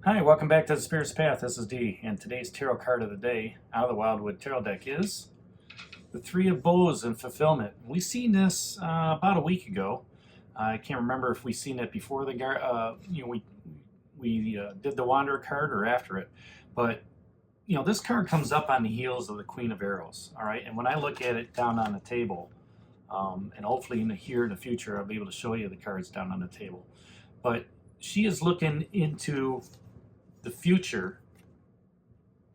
Hi, welcome back to the Spirit's Path. This is Dee, and today's tarot card of the day out of the Wildwood Tarot deck is the Three of Bows and Fulfillment. We seen this about a week ago. I can't remember if we seen it before the we did the Wanderer card or after it, but this card comes up on the heels of the Queen of Arrows. All right, and when I look at it down on the table, and hopefully here in the future I'll be able to show you the cards down on the table, but she is looking into the future,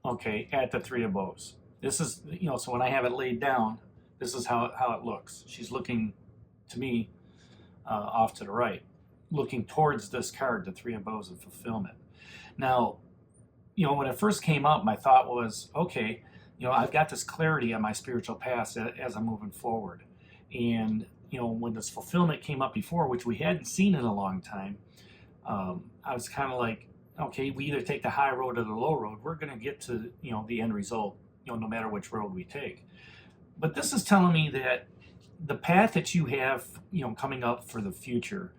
okay, at the Three of Bows. This is, so when I have it laid down, this is how it looks. She's looking to me off to the right, looking towards this card, the Three of Bows of Fulfillment. Now, when it first came up, my thought was, okay, I've got this clarity on my spiritual path as I'm moving forward. And, when this fulfillment came up before, which we hadn't seen in a long time, I was kind of like, okay, we either take the high road or the low road. We're going to get to, the end result, no matter which road we take. But this is telling me that the path that you have, coming up for the future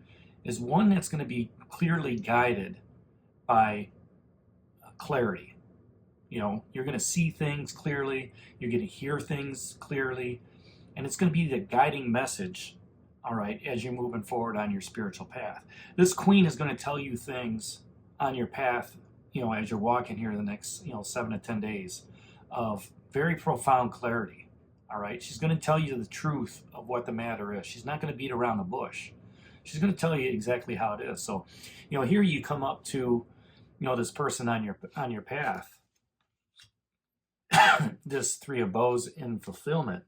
is one that's going to be clearly guided by clarity. You're going to see things clearly. You're going to hear things clearly. And it's going to be the guiding message, all right, as you're moving forward on your spiritual path. This queen is going to tell you things on your path, as you're walking here the next, 7 to 10 days of very profound clarity. All right. She's going to tell you the truth of what the matter is. She's not going to beat around the bush. She's going to tell you exactly how it is. So, here you come up to, this person on your path, this Three of Bows in fulfillment,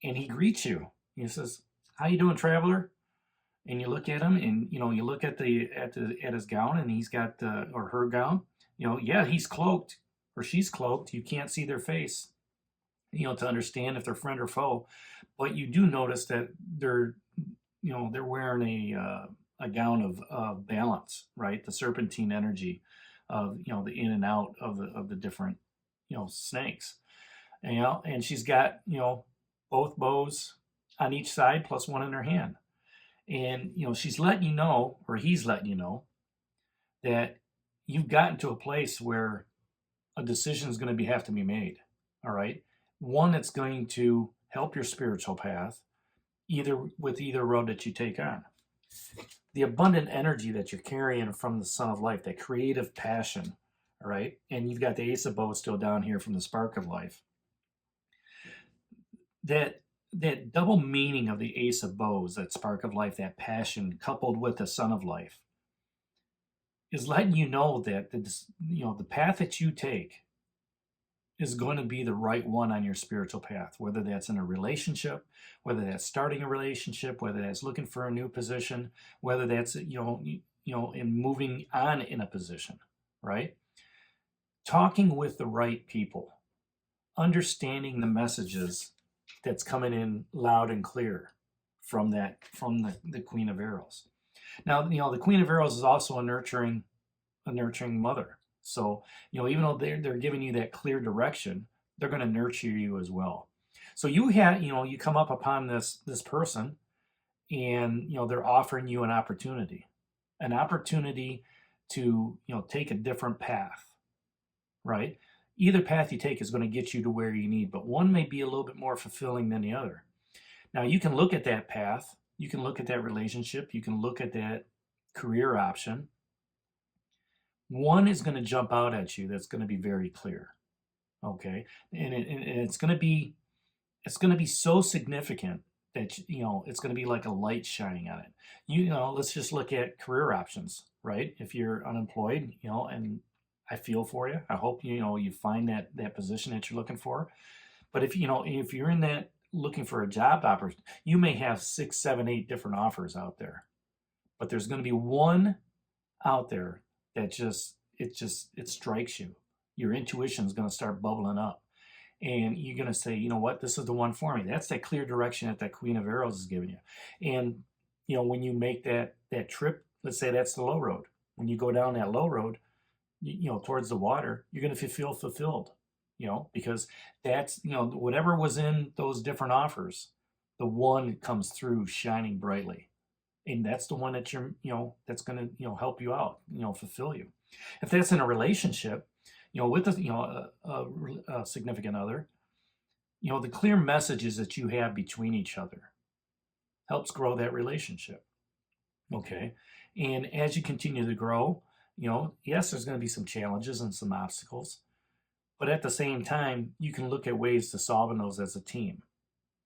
and he greets you. He says, "How you doing, traveler?" And you look at him, and you look at his gown, and he's got or her gown. Yeah, he's cloaked or she's cloaked. You can't see their face, to understand if they're friend or foe. But you do notice that they're wearing a gown of balance, right? The serpentine energy of the in and out of the different snakes, and she's got both bows on each side plus one in her hand. And, she's letting you know, or he's letting you know, that you've gotten to a place where a decision is going to have to be made. All right. One that's going to help your spiritual path, either road that you take on. The abundant energy that you're carrying from the Sun of Life, that creative passion. All right. And you've got the Ace of Bows still down here from the Spark of Life. That double meaning of the Ace of Bows, that Spark of Life, that passion, coupled with the Sun of Life, is letting you know that the path that you take is going to be the right one on your spiritual path, whether that's in a relationship, whether that's starting a relationship, whether that's looking for a new position, whether that's in moving on in a position, right? Talking with the right people, understanding the messages that's coming in loud and clear from the Queen of Arrows. Now, the Queen of Arrows is also a nurturing mother. So, even though they're giving you that clear direction, they're going to nurture you as well. So you come up upon this person, and they're offering you an opportunity to take a different path, right? Either path you take is going to get you to where you need, but one may be a little bit more fulfilling than the other. Now, you can look at that path, you can look at that relationship, you can look at that career option. One is going to jump out at you that's going to be very clear, okay? And it's going to be so significant that it's going to be like a light shining on it. Let's just look at career options, right? If you're unemployed, and I feel for you. I hope you find that position that you're looking for. But if you're in that looking for a job opportunity, you may have 6, 7, 8 different offers out there. But there's going to be one out there that it strikes you. Your intuition is going to start bubbling up, and you're going to say, you know what, this is the one for me. That's that clear direction that Queen of Arrows is giving you. And when you make that trip, let's say that's the low road. When you go down that low road, towards the water, you're going to feel fulfilled, because that's, whatever was in those different offers, the one comes through shining brightly. And that's the one that that's going to, help you out, fulfill you. If that's in a relationship, with a significant other, the clear messages that you have between each other helps grow that relationship. Okay. And as you continue to grow, yes, there's going to be some challenges and some obstacles, but at the same time, you can look at ways to solve those as a team.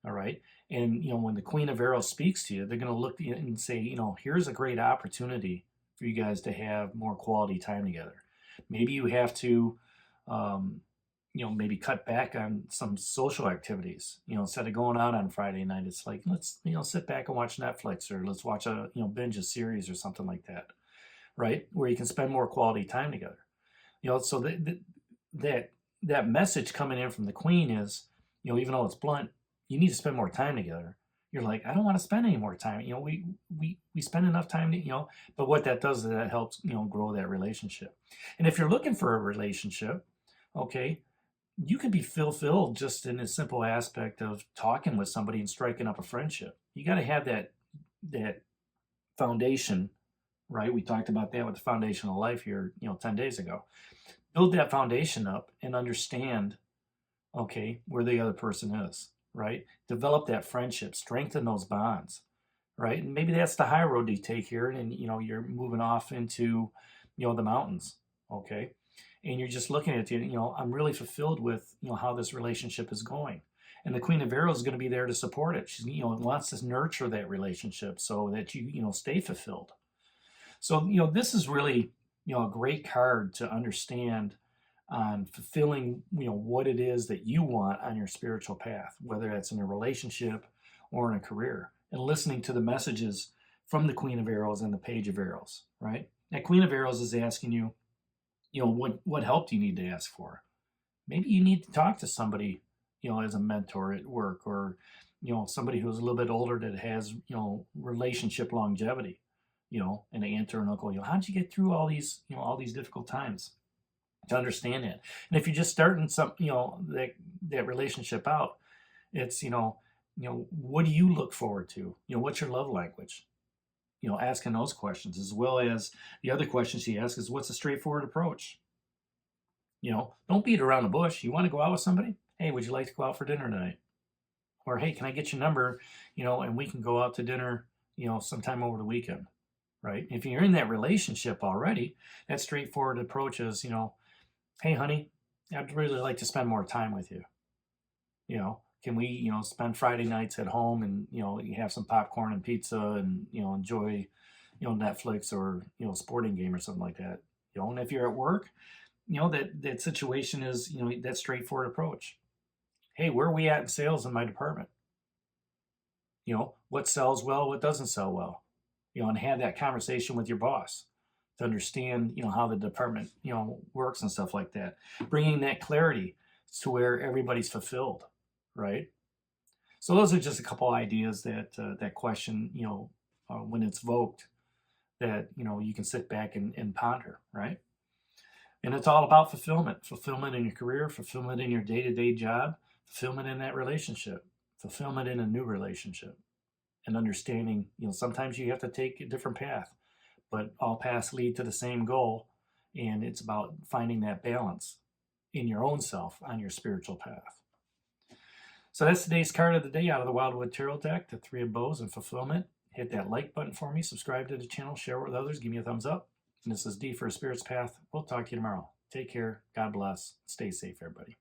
All right. And, when the Queen of Arrows speaks to you, they're going to look and say, here's a great opportunity for you guys to have more quality time together. Maybe you have to, maybe cut back on some social activities. Instead of going out on Friday night, it's like, let's, sit back and watch Netflix, or let's watch binge a series or something like that. Right. Where you can spend more quality time together. So that message coming in from the Queen is, even though it's blunt, you need to spend more time together. You're like, I don't want to spend any more time. We spend enough time to, but what that does is that helps, grow that relationship. And if you're looking for a relationship, okay, you can be fulfilled just in a simple aspect of talking with somebody and striking up a friendship. You got to have that foundation, right? We talked about that with the foundation of life here, 10 days ago. Build that foundation up and understand, okay, where the other person is, right? Develop that friendship, strengthen those bonds, right? And maybe that's the high road you take here, and you're moving off into, the mountains, okay? And you're just looking at it, I'm really fulfilled with, how this relationship is going. And the Queen of Arrows is going to be there to support it. She, wants to nurture that relationship so that you stay fulfilled. So, this is really, a great card to understand on fulfilling, what it is that you want on your spiritual path, whether that's in a relationship or in a career, and listening to the messages from the Queen of Arrows and the Page of Arrows, right? That Queen of Arrows is asking you, what help do you need to ask for? Maybe you need to talk to somebody, as a mentor at work, or, somebody who's a little bit older that has, relationship longevity, an aunt or an uncle. How'd you get through all these difficult times? To understand that. And if you're just starting some, that relationship out, it's, what do you look forward to? What's your love language? Asking those questions, as well as the other question she asks is, what's a straightforward approach? Don't beat around the bush. You want to go out with somebody? Hey, would you like to go out for dinner tonight? Or, hey, can I get your number? And we can go out to dinner, sometime over the weekend, right? If you're in that relationship already, that straightforward approach is, hey, honey, I'd really like to spend more time with you. Can we, spend Friday nights at home and, you have some popcorn and pizza and, enjoy, Netflix or, sporting game or something like that. And if you're at work, that situation is, that straightforward approach. Hey, where are we at in sales in my department? What sells well, what doesn't sell well? And have that conversation with your boss to understand, how the department, works and stuff like that. Bringing that clarity to where everybody's fulfilled, right? So those are just a couple ideas that that question, when it's evoked, that, you can sit back and ponder, right? And it's all about fulfillment in your career, fulfillment in your day-to-day job, fulfillment in that relationship, fulfillment in a new relationship, and understanding, sometimes you have to take a different path, but all paths lead to the same goal. And it's about finding that balance in your own self on your spiritual path. So that's today's card of the day out of the Wildwood Tarot deck, the Three of Bows and Fulfillment. Hit that like button for me, subscribe to the channel, share with others, give me a thumbs up. And this is D for a Spirit's Path. We'll talk to you tomorrow. Take care. God bless. Stay safe, everybody.